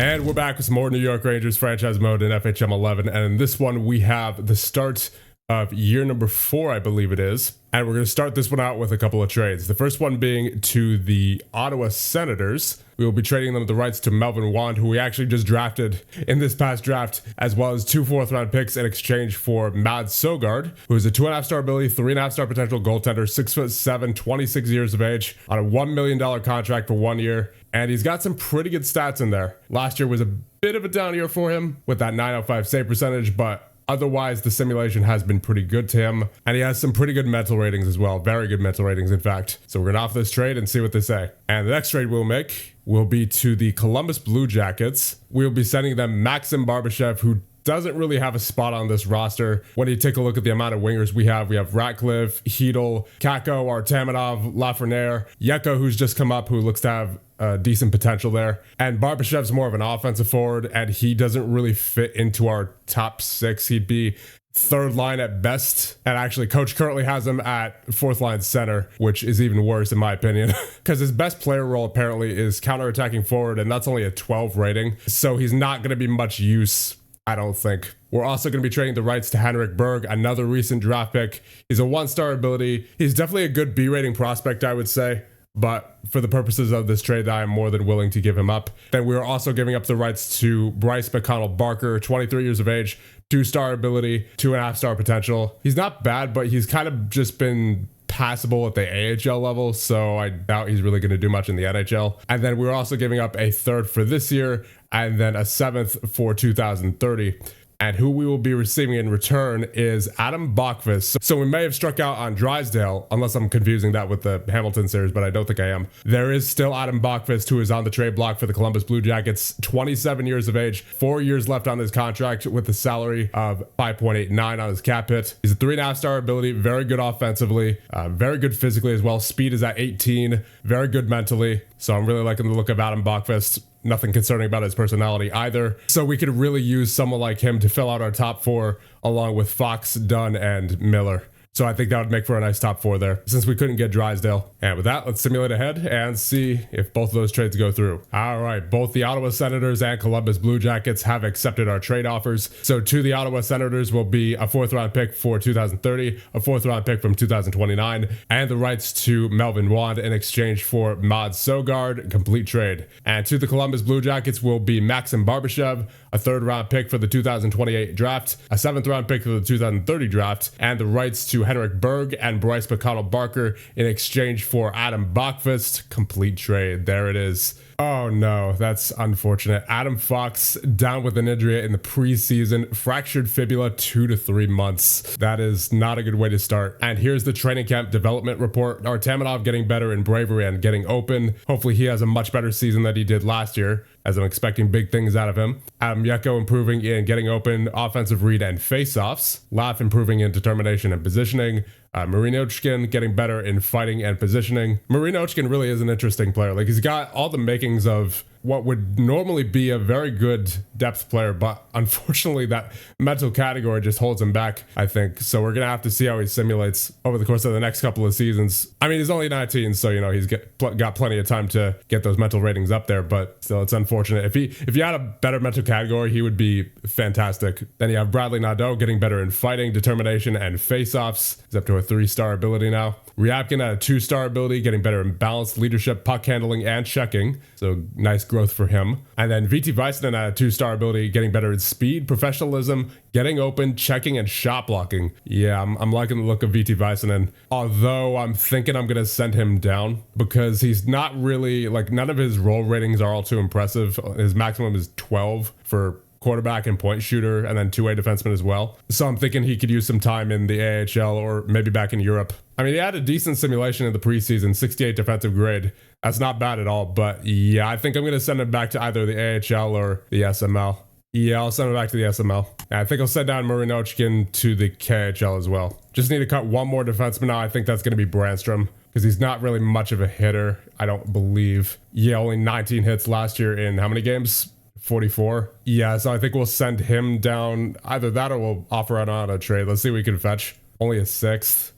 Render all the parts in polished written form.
And we're back with some more New York Rangers franchise mode in FHM 11. And in this one, we have the start of year number 4, I believe it is. And we're going to start this one out with a couple of trades. The first one being to the Ottawa Senators. We will be trading them the rights to Melvin Wand, who we actually just drafted in this past draft, as well as 2 4th-round picks in exchange for Mads Søgaard, who is a 2.5-star ability, 3.5-star potential goaltender, 6'7", 26 years of age, on a $1 million contract for 1 year. And he's got some pretty good stats in there. Last year was a bit of a down year for him with that .905 save percentage, but otherwise, the simulation has been pretty good to him, and he has some pretty good mental ratings as well. Very good mental ratings, in fact. So we're going to offer this trade and see what they say. And the next trade we'll make will be to the Columbus Blue Jackets. We'll be sending them Maxim Barbashev, who doesn't really have a spot on this roster. When you take a look at the amount of wingers we have Ratcliffe, Hedel, Kako, Artamanov, Lafreniere, Yeko, who's just come up, who looks to have decent potential there. And Barbashev's more of an offensive forward, and he doesn't really fit into our top 6. He'd be 3rd line at best. And actually, coach currently has him at 4th line center, which is even worse in my opinion, because his best player role apparently is counterattacking forward, and that's only a 12 rating. So he's not going to be much use, I don't think. We're also going to be trading the rights to Henrik Berg, another recent draft pick. He's a 1-star ability. He's definitely a good B rating prospect, I would say. But for the purposes of this trade, I am more than willing to give him up. Then we are also giving up the rights to Bryce McConnell-Barker, 23 years of age, 2-star ability, 2.5-star potential. He's not bad, but he's kind of just been passable at the AHL level, so I doubt he's really going to do much in the NHL. And then we're also giving up a 3rd for this year, and then a 7th for 2030. And who we will be receiving in return is Adam Bachvis. So we may have struck out on Drysdale, unless I'm confusing that with the Hamilton series, but I don't think I am. There is still Adam Bachvis, who is on the trade block for the Columbus Blue Jackets, 27 years of age, 4 years left on his contract with a salary of 5.89 on his cap hit. He's a 3.5-star ability, very good offensively, very good physically as well. Speed is at 18, very good mentally. So I'm really liking the look of Adam Bachvis. Nothing concerning about his personality either. So we could really use someone like him to fill out our top 4 along with Fox, Dunn, and Miller. So I think that would make for a nice top 4 there, since we couldn't get Drysdale. And with that, let's simulate ahead and see if both of those trades go through. All right, both the Ottawa Senators and Columbus Blue Jackets have accepted our trade offers. So to the Ottawa Senators will be a 4th-round pick for 2030, a 4th-round pick from 2029, and the rights to Melvin Wand in exchange for Mads Søgaard, complete trade. And to the Columbus Blue Jackets will be Maxim Barbashev, a 3rd-round pick for the 2028 draft, a 7th-round pick for the 2030 draft, and the rights to Henrik Berg and Bryce McConnell-Barker in exchange for Adam Bachvis. Complete trade. There it is. Oh no, that's unfortunate. Adam Fox down with an injury in the preseason, fractured fibula 2 to 3 months. That is not a good way to start. And here's the training camp development report. Artamanov getting better in bravery and getting open. Hopefully he has a much better season than he did last year, as I'm expecting big things out of him. Adam Yeko improving in getting open, offensive read, and face-offs. Laf improving in determination and positioning. Marinochkin getting better in fighting and positioning. Marinochkin really is an interesting player. Like, he's got all the makings of what would normally be a very good depth player, but unfortunately that mental category just holds him back, I think. So we're going to have to see how he simulates over the course of the next couple of seasons. I mean, he's only 19, so, you know, he's got plenty of time to get those mental ratings up there, but still, it's unfortunate. If he had a better mental category, he would be fantastic. Then you have Bradley Nadeau getting better in fighting, determination, and face-offs. He's up to a 3-star ability now. Ryabkin at a 2-star ability, getting better in balance, leadership, puck handling, and checking. So nice growth for him. And then VT Väisänen at a 2-star ability, getting better in speed, professionalism, getting open, checking, and shot blocking. Yeah, I'm liking the look of VT Väisänen. Although I'm thinking I'm going to send him down because he's not really, like, none of his role ratings are all too impressive. His maximum is 12 for quarterback and point shooter, and then 2-way defenseman as well. So I'm thinking he could use some time in the AHL or maybe back in Europe. I mean, he had a decent simulation in the preseason, 68 defensive grade. That's not bad at all, but yeah, I think I'm going to send him back to either the AHL or the SML. Yeah, I'll send him back to the SML. I think I'll send down Marinochkin to the KHL as well. Just need to cut one more defenseman now. I think that's going to be Brandstrom, because he's not really much of a hitter, I don't believe. Yeah, only 19 hits last year in how many games? 44. Yeah, so I think we'll send him down. Either that or we'll offer it on a trade. Let's see what we can fetch. Only a 6th.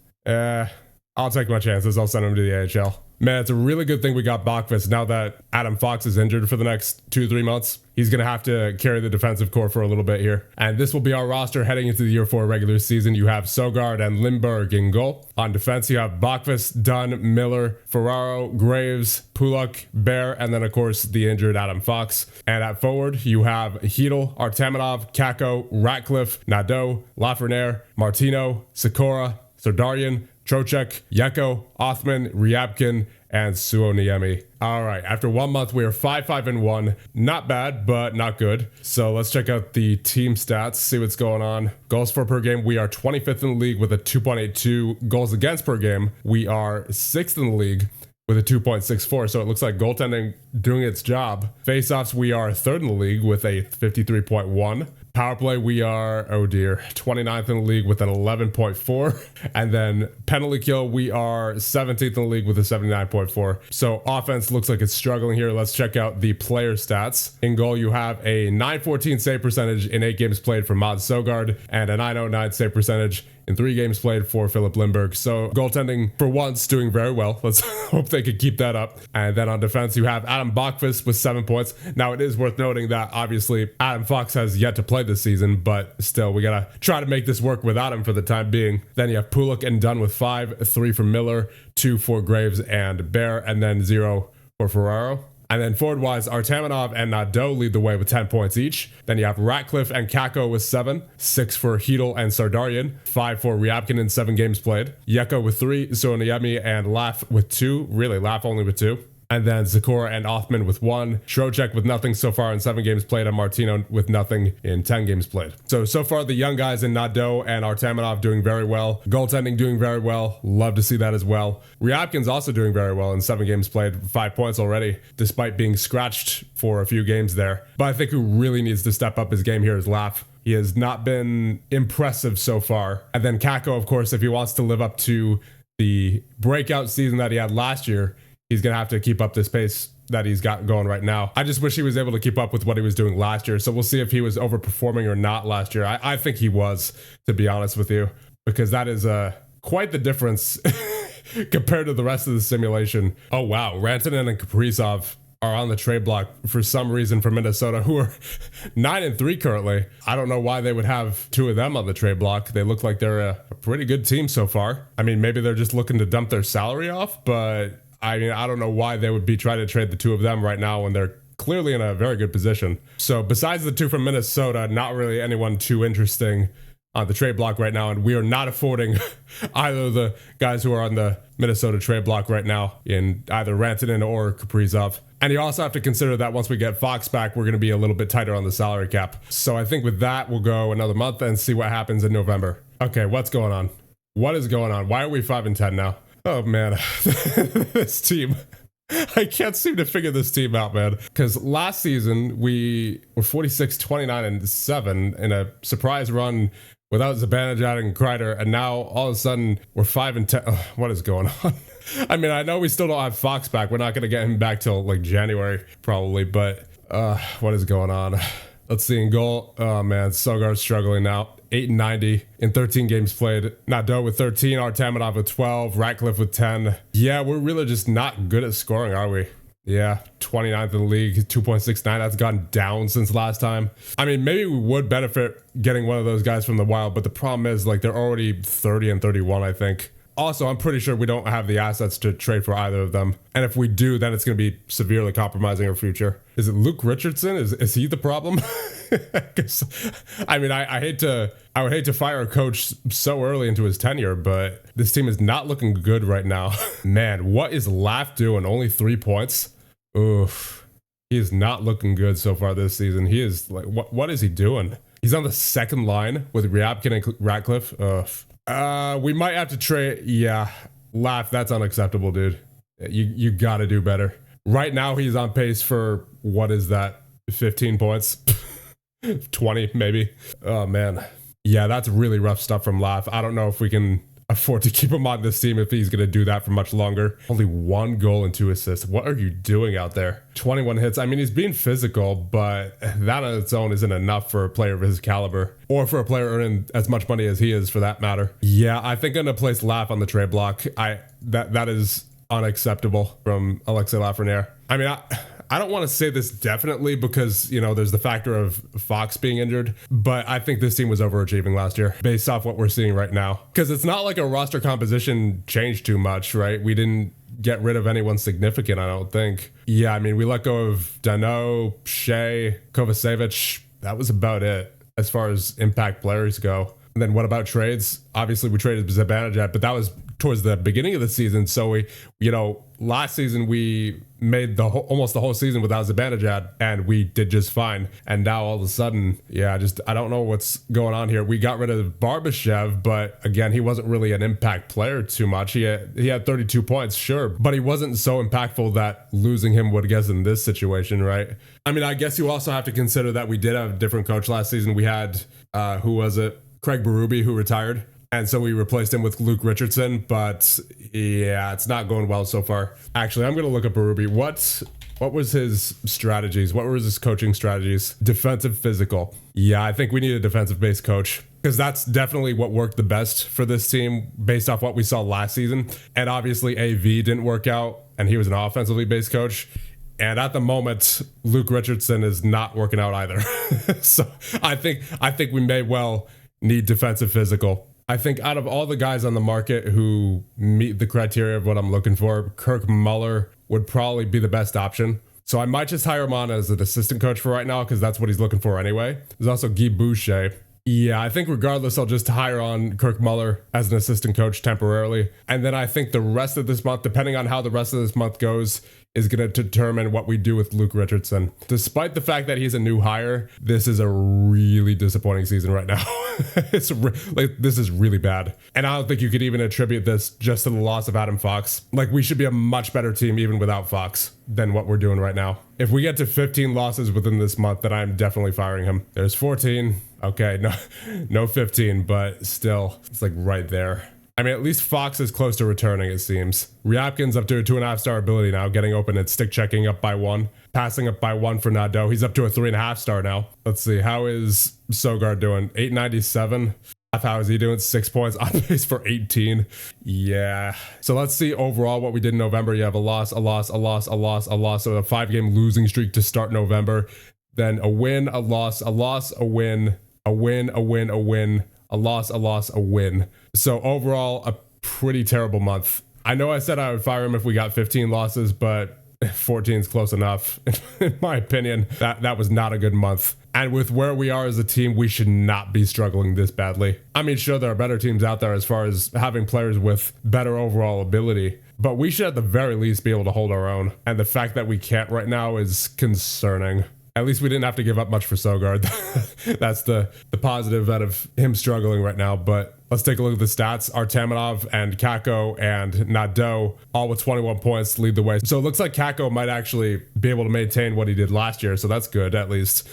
I'll take my chances. I'll send him to the AHL. Man, it's a really good thing we got Bakvis now that Adam Fox is injured for the next 2-3 months. He's going to have to carry the defensive core for a little bit here. And this will be our roster heading into the year 4 regular season. You have Sogard and Lindbergh in goal. On defense, you have Bakvis, Dunn, Miller, Ferraro, Graves, Pulak, Bear, and then, of course, the injured Adam Fox. And at forward, you have Hedel, Artamanov, Kako, Ratcliffe, Nadeau, Lafreniere, Martino, Sikora, Sardarian, Trocheck, Yeko, Othman, Ryabkin, and Suoniemi. All right, after 1 month, we are 5-5-1. Not bad, but not good. So let's check out the team stats, see what's going on. Goals for per game, we are 25th in the league with a 2.82. Goals against per game, we are 6th in the league with a 2.64. So it looks like goaltending doing its job. Faceoffs, we are 3rd in the league with a 53.1. Power play, we are, oh dear, 29th in the league with an 11.4. And then penalty kill, we are 17th in the league with a 79.4. So offense looks like it's struggling here. Let's check out the player stats. In goal, you have a 914 save percentage in 8 games played for Mod Sogard and a 909 save percentage in 3 games played for Philip Lindbergh. So goaltending for once doing very well. Let's hope they can keep that up. And then on defense, you have Adam Bakvis with 7 points. Now it is worth noting that obviously Adam Fox has yet to play this season, but still we gotta try to make this work without him for the time being. Then you have Pulak and Dunn with 5, 3 for Miller, 2 for Graves and Bear, and then 0 for Ferraro. And then forward-wise, Artamanov and Nadeau lead the way with 10 points each. Then you have Ratcliffe and Kako with 7, 6 for Hedel and Sardarian, 5 for Ryabkin in 7 games played. Yeko with 3, Suoniemi and Laf with 2. Really, Laf only with 2. And then Zakora and Othman with 1. Trocheck with nothing so far in 7 games played, and Martino with nothing in 10 games played. So far the young guys in Nadeau and Artamanov doing very well. Goaltending doing very well. Love to see that as well. Ryabkin's also doing very well in 7 games played, 5 points already, despite being scratched for a few games there. But I think who really needs to step up his game here is Laf. He has not been impressive so far. And then Kako, of course, if he wants to live up to the breakout season that he had last year, he's going to have to keep up this pace that he's got going right now. I just wish he was able to keep up with what he was doing last year. So we'll see if he was overperforming or not last year. I think he was, to be honest with you, because that is quite the difference compared to the rest of the simulation. Oh, wow. Rantanen and Kaprizov are on the trade block for some reason for Minnesota, who are 9-3 currently. I don't know why they would have 2 of them on the trade block. They look like they're a pretty good team so far. I mean, maybe they're just looking to dump their salary off, but I mean, I don't know why they would be trying to trade the 2 of them right now when they're clearly in a very good position. So besides the 2 from Minnesota, not really anyone too interesting on the trade block right now. And we are not affording either of the guys who are on the Minnesota trade block right now in either Rantanen or Kaprizov. And you also have to consider that once we get Fox back, we're going to be a little bit tighter on the salary cap. So I think with that, we'll go another month and see what happens in November. Okay, what's going on? What is going on? Why are we 5-10 now? Oh man, this team. I can't seem to figure this team out, man. Because last season we were 46-29-7 in a surprise run without Zibanejad and Kreider, and now all of a sudden we're 5-10. Oh, what is going on? I mean, I know we still don't have Fox back. We're not going to get him back till like January probably, but what is going on? Let's see in goal. Oh man, Sogard's struggling now. 890 in 13 games played. Nadeau with 13, Artamanov with 12, Ratcliffe with 10. Yeah, we're really just not good at scoring, are we? Yeah, 29th in the league, 2.69. That's gone down since last time. I mean, maybe we would benefit getting one of those guys from the Wild, but the problem is like they're already 30 and 31, I think. Also, I'm pretty sure we don't have the assets to trade for either of them. And if we do, then it's going to be severely compromising our future. Is it Luke Richardson? Is he the problem? I mean, I would hate to fire a coach so early into his tenure, but this team is not looking good right now. Man, what is Laf doing? Only 3 points? Oof. He is not looking good so far this season. He is like, what is he doing? He's on the second line with Ryabkin and Ratcliffe. Ugh. We might have to trade. Yeah, Laf, that's unacceptable, dude. You gotta do better. Right now, he's on pace for, what is that, 15 points? 20, maybe. Oh, man. Yeah, that's really rough stuff from Laf. I don't know if we can afford to keep him on this team if he's going to do that for much longer. Only 1 goal and 2 assists. What are you doing out there? 21 hits. I mean, he's being physical, but that on its own isn't enough for a player of his caliber, or for a player earning as much money as he is, for that matter. Yeah, I think I'm going to place Laf on the trade block. That is unacceptable from Alexei Lafreniere. I mean, I don't want to say this definitely because, you know, there's the factor of Fox being injured, but I think this team was overachieving last year based off what we're seeing right now. Because it's not like a roster composition changed too much, right? We didn't get rid of anyone significant, I don't think. Yeah, I mean, we let go of Dano, Shea, Kovacevic. That was about it as far as impact players go. And then what about trades? Obviously, we traded Zibanejad, but that was towards the beginning of the season. So we, you know, last season we made almost the whole season without Zibanejad, and we did just fine. And now all of a sudden, yeah, I don't know what's going on here. We got rid of Barbashev, but again, he wasn't really an impact player too much. He had 32 points, sure, but he wasn't so impactful that losing him would get us in this situation, right? I mean, I guess you also have to consider that we did have a different coach last season. We had, who was it? Craig Berube, who retired. And so we replaced him with Luke Richardson, but yeah, it's not going well so far. Actually, I'm going to look up Berube. What was his strategies? What were his coaching strategies? Defensive, physical. Yeah, I think we need a defensive-based coach because that's definitely what worked the best for this team based off what we saw last season. And obviously AV didn't work out, and he was an offensively based coach. And at the moment, Luke Richardson is not working out either. So I think we may well need defensive physical. I think out of all the guys on the market who meet the criteria of what I'm looking for, Kirk Muller would probably be the best option. So I might just hire him on as an assistant coach for right now because that's what he's looking for anyway. There's also Guy Boucher. Yeah, I think regardless, I'll just hire on Kirk Muller as an assistant coach temporarily. And then I think the rest of this month, depending on how the rest of this month goes, is going to determine what we do with Luke Richardson. Despite the fact that he's a new hire, this is a really disappointing season right now. This is really bad. And I don't think you could even attribute this just to the loss of Adam Fox. Like, we should be a much better team even without Fox than what we're doing right now. If we get to 15 losses within this month, then I'm definitely firing him. There's 14. Okay, no 15, but still, it's like right there. I mean, at least Fox is close to returning, it seems. Ryabkin's up to a 2.5-star ability now, getting open and stick checking up by 1, passing up by 1 for Nadeau. He's up to a 3.5-star now. Let's see, how is Sogard doing? 897. How is he doing? 6 points, on pace for 18. Yeah. So let's see overall what we did in November. You have a loss, a loss, a loss, a loss, a loss. So a 5-game losing streak to start November. Then a win, a loss, a loss, a win, a win, a win, a win, a loss, a loss, a win. So overall, a pretty terrible month. I know I said I would fire him if we got 15 losses, but 14 is close enough. In my opinion, that was not a good month. And with where we are as a team, we should not be struggling this badly. I mean, sure, there are better teams out there as far as having players with better overall ability, but we should at the very least be able to hold our own. And the fact that we can't right now is concerning. At least we didn't have to give up much for Sogard. That's the positive out of him struggling right now. But let's take a look at the stats. Artamonov and Kakko and Nadeau, all with 21 points, lead the way. So it looks like Kakko might actually be able to maintain what he did last year. So that's good, at least.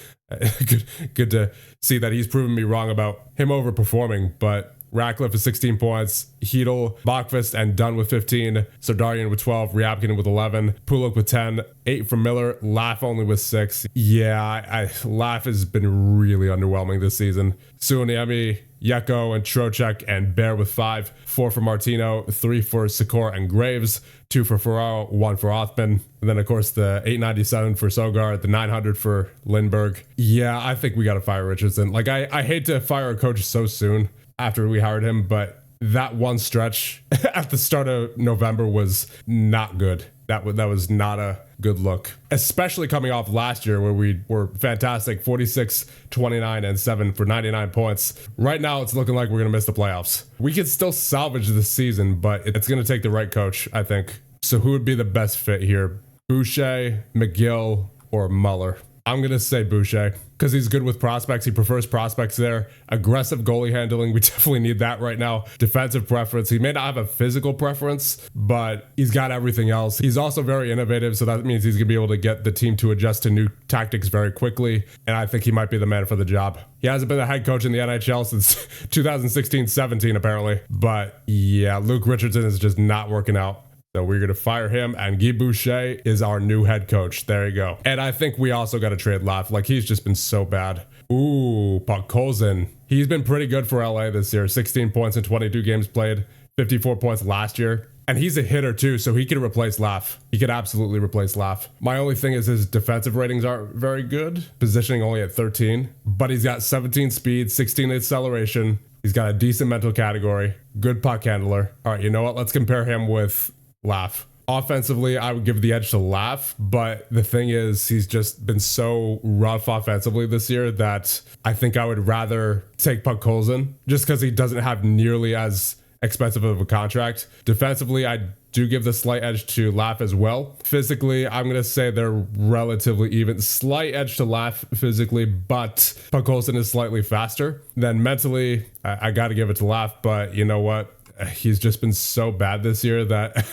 Good to see that he's proven me wrong about him overperforming. But Ratcliffe with 16 points, Heedle, Bachfist, and Dunn with 15, Sardarian with 12, Ryabkin with 11, Puluk with 10, 8 from Miller, Laf only with 6. Yeah, Laf has been really underwhelming this season. Suoniemi, Yeko, and Trocheck, and Bear with 5, 4 for Martino, 3 for Sikor and Graves, 2 for Ferraro, 1 for Othman, and then of course the 897 for Sogard, the 900 for Lindbergh. Yeah, I think we gotta fire Richardson. Like, I hate to fire a coach so soon after we hired him, but that one stretch at the start of November was not good. That was not a good look, especially coming off last year where we were fantastic, 46, 29, and 7 for 99 points. Right now, it's looking like we're going to miss the playoffs. We could still salvage this season, but it's going to take the right coach, I think. So who would be the best fit here? Boucher, McGill, or Muller? I'm going to say Boucher because he's good with prospects. He prefers prospects there. Aggressive goalie handling. We definitely need that right now. Defensive preference. He may not have a physical preference, but he's got everything else. He's also very innovative, so that means he's going to be able to get the team to adjust to new tactics very quickly, and I think he might be the man for the job. He hasn't been the head coach in the NHL since 2016-17, apparently. But yeah, Luke Richardson is just not working out. So we're going to fire him, and Guy Boucher is our new head coach. There you go. And I think we also got to trade Laf. Like, he's just been so bad. Ooh, Podkolzin. He's been pretty good for LA this year. 16 points in 22 games played, 54 points last year. And he's a hitter too, so he could replace Laf. He could absolutely replace Laf. My only thing is his defensive ratings aren't very good. Positioning only at 13, but he's got 17 speed, 16 acceleration. He's got a decent mental category, good puck handler. All right, you know what? Let's compare him with Laf. Offensively, I would give the edge to Laf, but the thing is, he's just been so rough offensively this year that I think I would rather take Puck Colson just because he doesn't have nearly as expensive of a contract. Defensively, I do give the slight edge to Laf as well. Physically, I'm going to say they're relatively even. Slight edge to Laf physically, but Puck Colson is slightly faster. Then mentally, I got to give it to Laf, but you know what? He's just been so bad this year that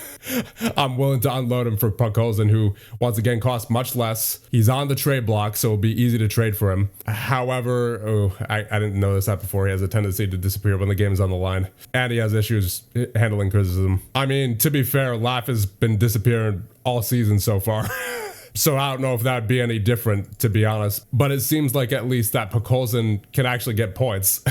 I'm willing to unload him for Puck Colson, who once again costs much less. He's on the trade block, so it'll be easy to trade for him. However, I didn't notice that before. He has a tendency to disappear when the game's on the line, and he has issues handling criticism. I mean, to be fair, Laf has been disappearing all season so far. So I don't know if that would be any different, to be honest. But it seems like at least that Puck Colson can actually get points.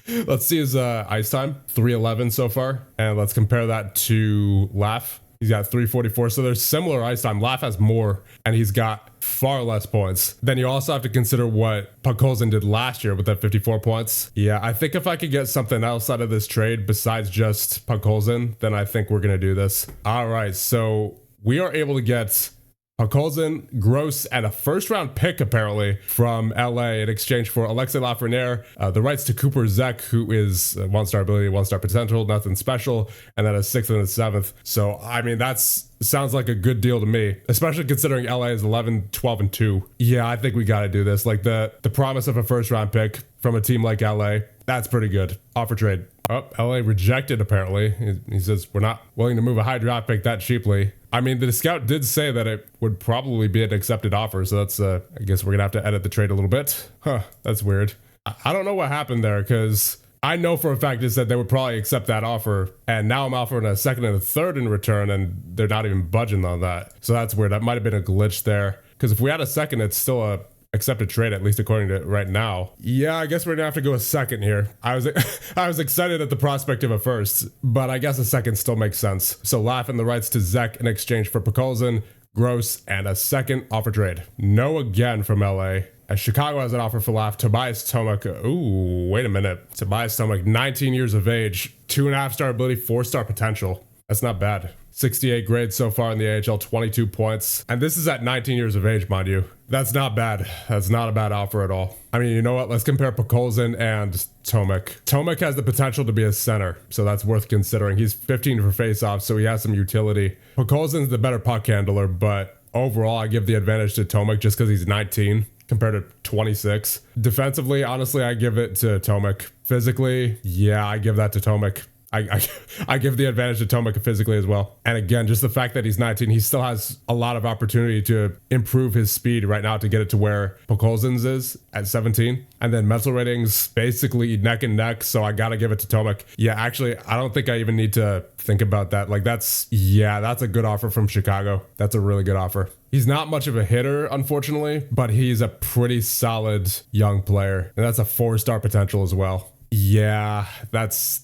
Let's see his ice time, 311 so far. And let's compare that to Laf. He's got 344. So there's similar ice time. Laf has more, and he's got far less points. Then you also have to consider what Puck Colson did last year with that 54 points. Yeah, I think if I could get something else out of this trade besides just Puck Colson, then I think we're going to do this. All right, so we are able to get Puck Colson, Gross, and a first-round pick, apparently, from LA in exchange for Alexei Lafreniere, the rights to Cooper Zek, who is one-star ability, one-star potential, nothing special, and then a 6th and a 7th. So, I mean, sounds like a good deal to me, especially considering LA is 11, 12, and 2. Yeah, I think we got to do this. Like, the promise of a first-round pick from a team like LA, that's pretty good. Offer trade. Oh, LA rejected, apparently. He says, we're not willing to move a high draft pick that cheaply. I mean, the scout did say that it would probably be an accepted offer, so that's, I guess we're gonna have to edit the trade a little bit. Huh, that's weird. I don't know what happened there, because I know for a fact it said they would probably accept that offer, and now I'm offering a 2nd and a 3rd in return, and they're not even budging on that. So that's weird. That might have been a glitch there, because if we had a 2nd, it's still a accepted trade, at least according to right now. Yeah, I guess we're gonna have to go a 2nd here. I was excited at the prospect of a 1st, but I guess a 2nd still makes sense. So laughing the rights to Zek in exchange for Puck Colson, Gross, and a 2nd offer trade. No again from LA. As Chicago has an offer for Laf. Tobias Tomek. Ooh, wait a minute. Tobias Tomek, 19 years of age, 2.5-star ability, 4-star potential. That's not bad. 68 grades so far in the AHL, 22 points. And this is at 19 years of age, mind you. That's not bad. That's not a bad offer at all. I mean, you know what? Let's compare Puck Colson and Tomek. Tomek has the potential to be a center, so that's worth considering. He's 15 for faceoffs, so he has some utility. Puck Colson's the better puck handler, but overall, I give the advantage to Tomek just because he's 19 compared to 26. Defensively, honestly, I give it to Tomek. Physically, yeah, I give that to Tomek. I give the advantage to Tomek physically as well. And again, just the fact that he's 19, he still has a lot of opportunity to improve his speed right now to get it to where Puck Colson's is at 17. And then mental ratings basically neck and neck, so I gotta give it to Tomek. Yeah, actually, I don't think I even need to think about that. Like that's a good offer from Chicago. That's a really good offer. He's not much of a hitter, unfortunately, but he's a pretty solid young player. And that's a 4-star potential as well. Yeah, that's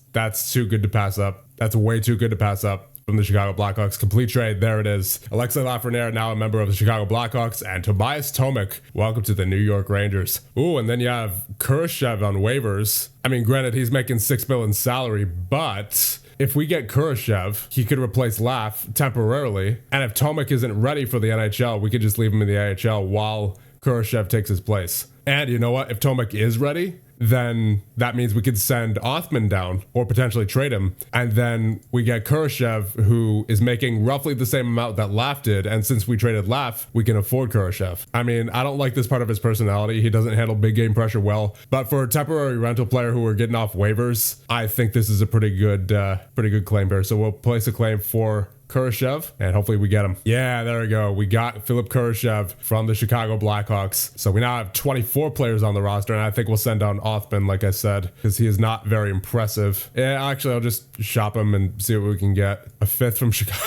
too good to pass up. That's way too good to pass up from the Chicago Blackhawks. Complete trade. There it is. Alexei Lafreniere, now a member of the Chicago Blackhawks, and Tobias Tomek, welcome to the New York Rangers. Ooh, and then you have Kurashev on waivers. I mean, granted, he's making $6 million salary, but if we get Kurashev, he could replace Laf temporarily. And if Tomek isn't ready for the NHL, we could just leave him in the AHL while Kurashev takes his place. And you know what? If Tomek is ready, then that means we could send Othman down or potentially trade him. And then we get Kurashev, who is making roughly the same amount that Laf did. And since we traded Laf, we can afford Kurashev. I mean, I don't like this part of his personality. He doesn't handle big game pressure well. But for a temporary rental player who we're getting off waivers, I think this is a pretty good claim here. So we'll place a claim for Kurashev, and hopefully we get him. Yeah, there we go. We got Philip Kurashev from the Chicago Blackhawks. So we now have 24 players on the roster, and I think we'll send down Othman, like I said, because he is not very impressive. Yeah, actually, I'll just shop him and see what we can get. A 5th from Chicago.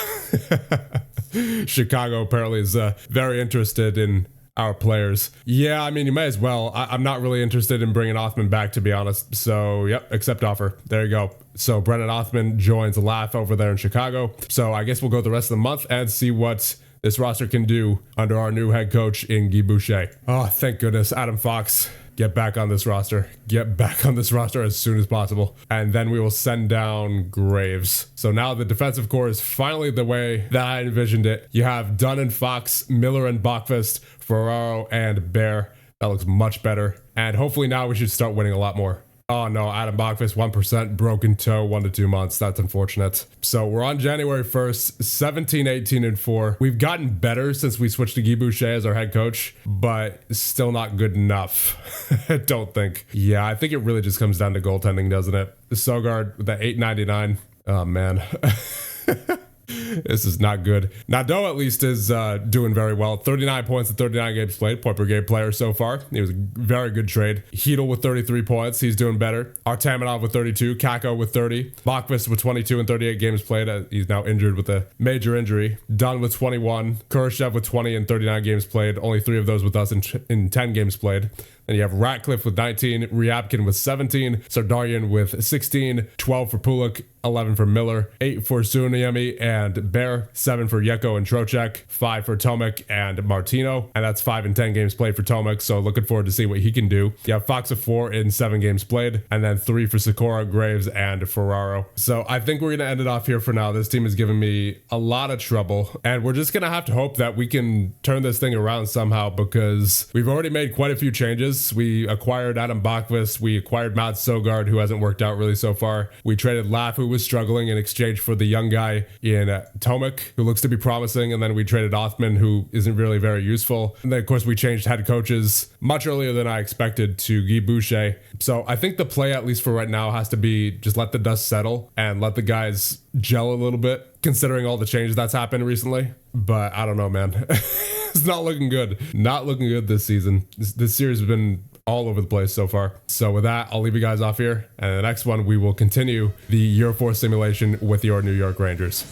Chicago apparently is very interested in our players. Yeah, I mean, you may as well. I'm not really interested in bringing Othman back, to be honest. So, yep, accept offer. There you go. So Brennan Othman joins Laf over there in Chicago. So I guess we'll go the rest of the month and see what this roster can do under our new head coach in Guy Boucher. Oh, thank goodness. Adam Fox, get back on this roster. Get back on this roster as soon as possible. And then we will send down Graves. So now the defensive core is finally the way that I envisioned it. You have Dunn and Fox, Miller and Bachfest, Ferraro and Bear. That looks much better. And hopefully now we should start winning a lot more. Oh no, Adam Bachfest, 1%, broken toe, 1 to 2 months. That's unfortunate. So we're on January 1st, 17, 18, and 4. We've gotten better since we switched to Guy Boucher as our head coach, but still not good enough. I don't think. Yeah, I think it really just comes down to goaltending, doesn't it? Sogard with the 899. Oh man. This is not good. Nadeau at least is doing very well. 39 points in 39 games played. Point per game player so far. He was a very good trade. Hedel with 33 points. He's doing better. Artamanov with 32. Kako with 30. Bachfest with 22 and 38 games played. He's now injured with a major injury. Dunn with 21. Kurashev with 20 and 39 games played. Only 3 of those with us in 10 games played. Then you have Ratcliffe with 19, Ryabkin with 17, Sardaryan with 16, 12 for Pulik, 11 for Miller, 8 for Suniemi and Bear, 7 for Yeko and Trocheck, 5 for Tomek and Martino, and that's 5 in 10 games played for Tomek, so looking forward to see what he can do. You have Fox of 4 in 7 games played, and then 3 for Sikora, Graves, and Ferraro. So I think we're going to end it off here for now. This team has given me a lot of trouble, and we're just going to have to hope that we can turn this thing around somehow, because we've already made quite a few changes. We acquired Adam Bachfest. We acquired Matt Sogard, who hasn't worked out really so far. We traded Laf, who was struggling, in exchange for the young guy in Tomek, who looks to be promising. And then we traded Othman, who isn't really very useful. And then, of course, we changed head coaches much earlier than I expected to Guy Boucher. So I think the play, at least for right now, has to be just let the dust settle and let the guys gel a little bit, considering all the changes that's happened recently. But I don't know, man. It's not looking good. Not looking good this season. This series has been all over the place so far. So with that, I'll leave you guys off here. And in the next one, we will continue the Year 4 simulation with your New York Rangers.